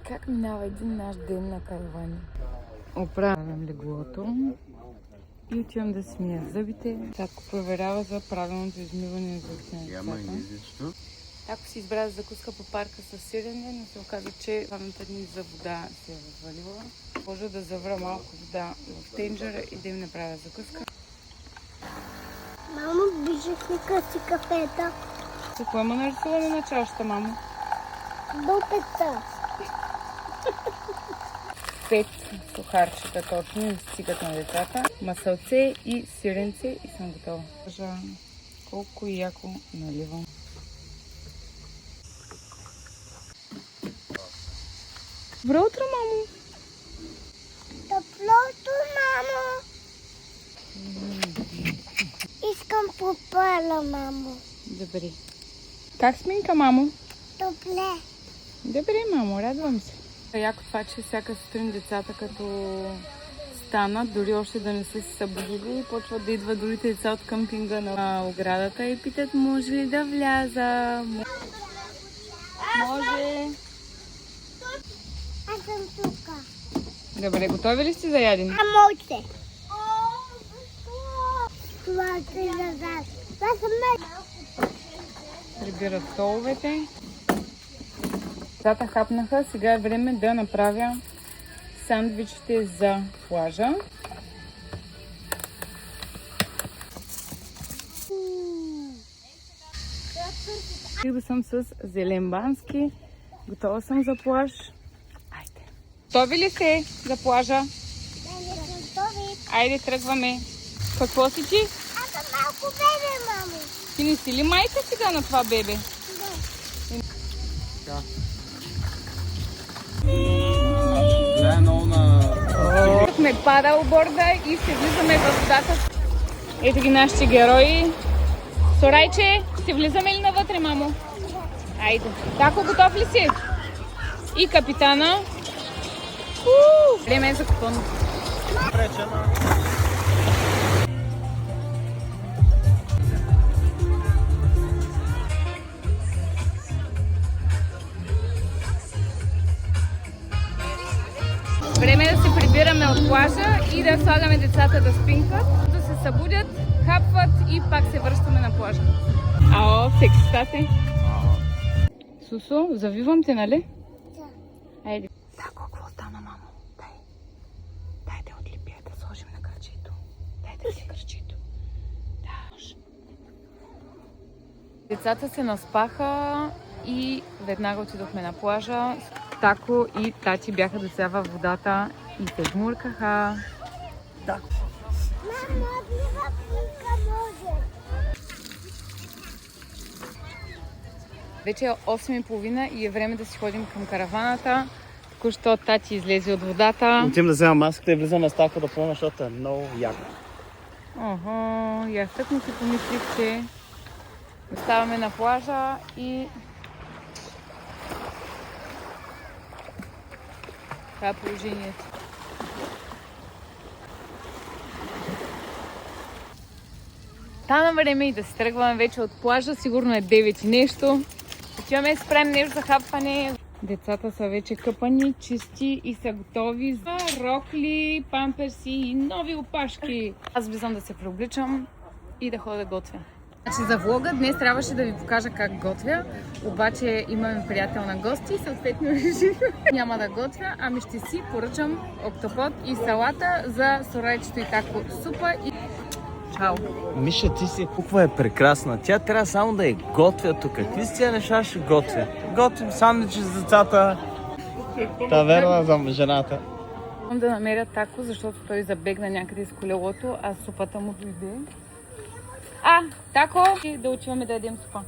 Как минава един наш ден на каравани? Оправям леглото и отивам да си мия зъбите. Татко проверява за правилното измиване на зъбите на децата. Татко си избра да закуска по парка с сирене, но се оказа, че паметта ни за вода се е развалила. Може да завра малко вода в тенджера и да им направя закуска. Мамо, бижах ми къси кафета. Какво има нарисуване на чашата, мамо? Дупета. 5 сухарчета точно, стигат на децата, масълце и сиренце и съм готова. Колко яко наливам. Добро утро, мамо! Топлото, мамо! Искам попала, мамо. Добре. Как сминка, мамо? Топле. Добре, мамо, радвам се. Яко това, че всяка сутрин децата като станат, дори още да не са се събудили, почват да идват другите деца от къмпинга на оградата и питат, може ли да вляза? Може. Аз съм тук. Добре, готови ли сте за ядене? Може. Това е за вас. Това са мен. Прибират столовете. Децата хапнаха, сега е време да направя сандвичите за плажа. Да съм с зелен бански. Готова съм за плаж. Айде. Готови ли сте за плажа? Айде, тръгваме. Какво си ти? Аз съм малко бебе, мамо. Ти не си ли майка сега на това бебе? Да. Ме пада борда и се влизаме в водата. Ето ги нашите герои. Сорайче, ще влизаме ли навътре, мамо? Айде. Тако, готов ли си? И капитана. Време е за купон. Време е да се прибираме от плажа и да слагаме децата да спинкат, да се събудят, хапват и пак се връщаме на плажа. Ао, секси стате. Сусо, завивам те, нали? Да. Айде. Тако, какво стана, мамо? Дай да отлепя, да сложим на кръчето. Дай да си кръчето. Да. Децата се наспаха и веднага отидохме на плажа. Тако и тати бяха деца във водата и се жмуркаха. Да. Мамо, отива пинка може. Вече е 8:30 и е време да си ходим към караваната. Току-що тати излезе от водата. Отивам да взема маската и влизаме с тако да плуваме, защото е много яко. Охо, и аз тъкмо си помислих, че оставаме на плажа и това е положението. Стана време и да се тръгваме вече от плажа. Сигурно е 9 и нещо. Отиваме да си правим нещо за хапване. Децата са вече къпани, чисти и са готови за рокли, памперси и нови опашки. Аз влизам да се преобличам и да ходя да готвя. Значи за влога днес трябваше да ви покажа как готвя, обаче имаме приятел на гости и съответно реших няма да готвя, ами ще си поръчам октопод и салата за Сорайчето и Тако супа и чао! Миша, ти си куква е прекрасна. Тя трябва само да я готвя тук. Какви си тя неща ще готвя? Готвим сандвичи за децата. Таверна за жената. Искам да намеря Тако, защото той забегна някъде с колелото, а супата му дойде. Тако! Да отиваме да ядем супа.